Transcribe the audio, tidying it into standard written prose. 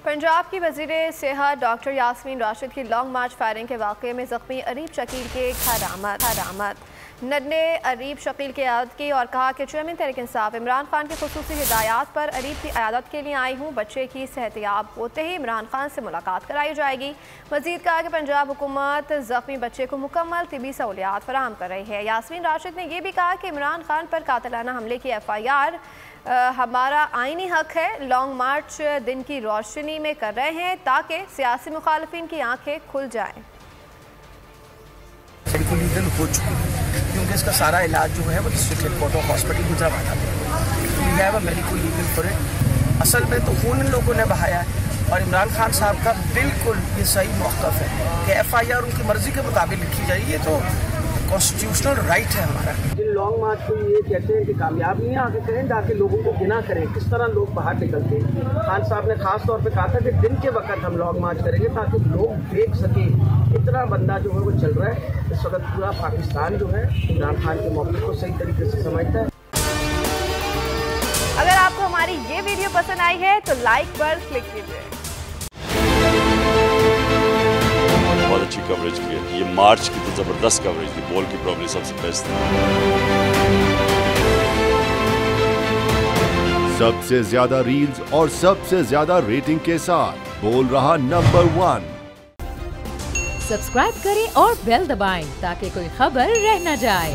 पंजाब की वज़ीर सेहत डॉक्टर यास्मीन राशिद की लॉन्ग मार्च फायरिंग के वाक़े में ज़ख्मी अरीब शकील के घर आमद। नन्हे अरीब शकील की आदत की और कहा कि चेयरमैन तहरीक इंसाफ इमरान खान की खुसूसी हिदायत पर अरीब की आदत के लिए आई हूँ। बच्चे की सेहतियाब होते ही इमरान खान से मुलाकात कराई जाएगी। मजीद कहा कि पंजाब हुकूमत ज़ख्मी बच्चे को मुकम्मल तिबी सहूलियात फराहम कर रही है। यास्मीन राशिद ने यह भी कहा कि इमरान खान पर कातिलाना हमले की FIR हमारा आईनी हक है। लॉन्ग मार्च दिन की रोशनी में कर रहे हैं ताकि सियासी मुखालिफिन की आंखें खुल जाएं। मेडिकल लीगल हो चुकी है क्योंकि इसका सारा इलाज जो है वो डिस्ट्रिक्ट हेडक्वार्टर हॉस्पिटल गुजरावाला में है। मेडिकल लीगल फॉर इट असल में तो खून इन लोगों ने बहाया है और इमरान खान साहब का बिल्कुल ये सही मौक़िफ़ है कि FIR उनकी मर्जी के मुताबिक लिखी जाए। ये तो कॉन्स्टिट्यूशनल राइट है हमारा। जिन लॉन्ग मार्च को ये कहते हैं कि कामयाब नहीं है, आगे करें जाके लोगों को गिना करें किस तरह लोग बाहर निकलते हैं। खान साहब ने खास तौर पे कहा था कि दिन के वक्त हम लॉन्ग मार्च करेंगे ताकि लोग देख सकें। इतना बंदा जो है वो चल रहा है। इस वक्त पूरा पाकिस्तान जो है इमरान खान के मौके को सही तरीके से समझता है। अगर आपको हमारी ये वीडियो पसंद आई है तो लाइक पर क्लिक कीजिए। बहुत अच्छी कवरेज की है। ये मार्च की तो जबरदस्त कवरेज थी। बॉल की प्रॉब्लम सबसे बेस्ट थी। सबसे ज्यादा रील्स और सबसे ज्यादा रेटिंग के साथ बोल रहा नंबर 1। सब्सक्राइब करें और बेल दबाएं ताकि कोई खबर रह न जाए।